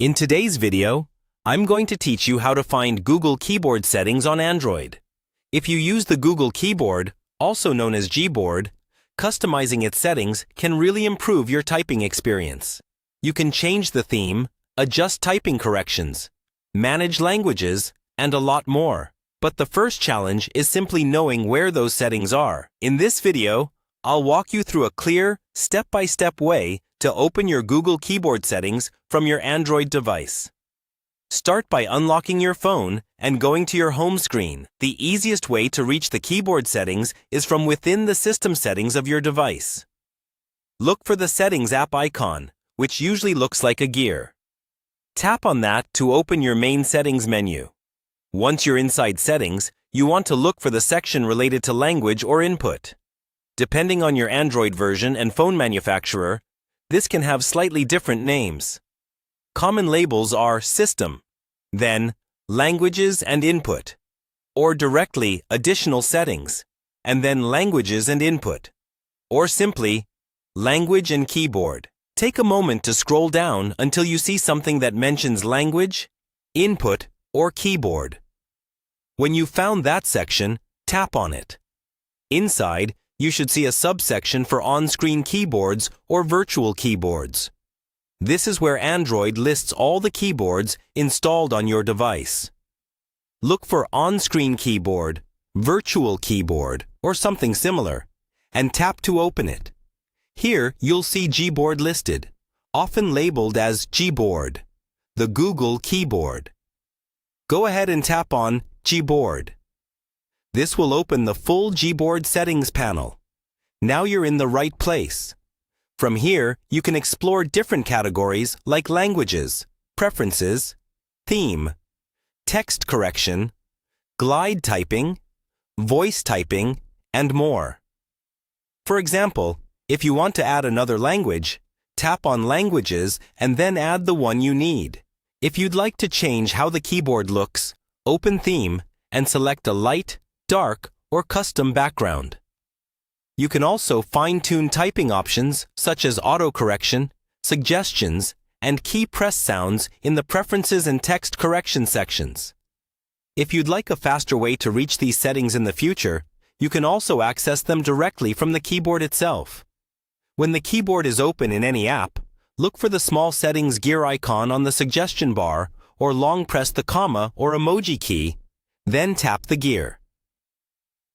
In today's video, I'm going to teach you how to find Google Keyboard settings on Android. If you use the Google Keyboard, also known as Gboard, customizing its settings can really improve your typing experience. You can change the theme, adjust typing corrections, manage languages, and a lot more. But the first challenge is simply knowing where those settings are. In this video, I'll walk you through a clear, step-by-step way to open your Google Keyboard settings from your Android device. Start by unlocking your phone and going to your home screen. The easiest way to reach the keyboard settings is from within the system settings of your device. Look for the Settings app icon, which usually looks like a gear. Tap on that to open your main settings menu. Once you're inside settings, you want to look for the section related to language or input. Depending on your Android version and phone manufacturer, this can have slightly different names. Common labels are System, then Languages and Input, or directly Additional Settings, and then Languages and Input, or simply Language and Keyboard. Take a moment to scroll down until you see something that mentions Language, Input, or Keyboard. When you've found that section, tap on it. Inside, you should see a subsection for on-screen keyboards or virtual keyboards. This is where Android lists all the keyboards installed on your device. Look for on-screen keyboard, virtual keyboard, or something similar, and tap to open it. Here, you'll see Gboard listed, often labeled as Gboard, the Google Keyboard. Go ahead and tap on Gboard. This will open the full Gboard settings panel. Now you're in the right place. From here, you can explore different categories like languages, preferences, theme, text correction, glide typing, voice typing, and more. For example, if you want to add another language, tap on Languages and then add the one you need. If you'd like to change how the keyboard looks, open Theme and select a light, dark, or custom background. You can also fine-tune typing options such as autocorrection, suggestions, and key press sounds in the Preferences and Text Correction sections. If you'd like a faster way to reach these settings in the future, you can also access them directly from the keyboard itself. When the keyboard is open in any app, look for the small settings gear icon on the suggestion bar or long press the comma or emoji key, then tap the gear.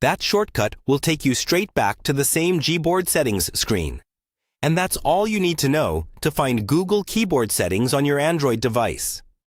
That shortcut will take you straight back to the same Gboard settings screen. And that's all you need to know to find Google Keyboard settings on your Android device.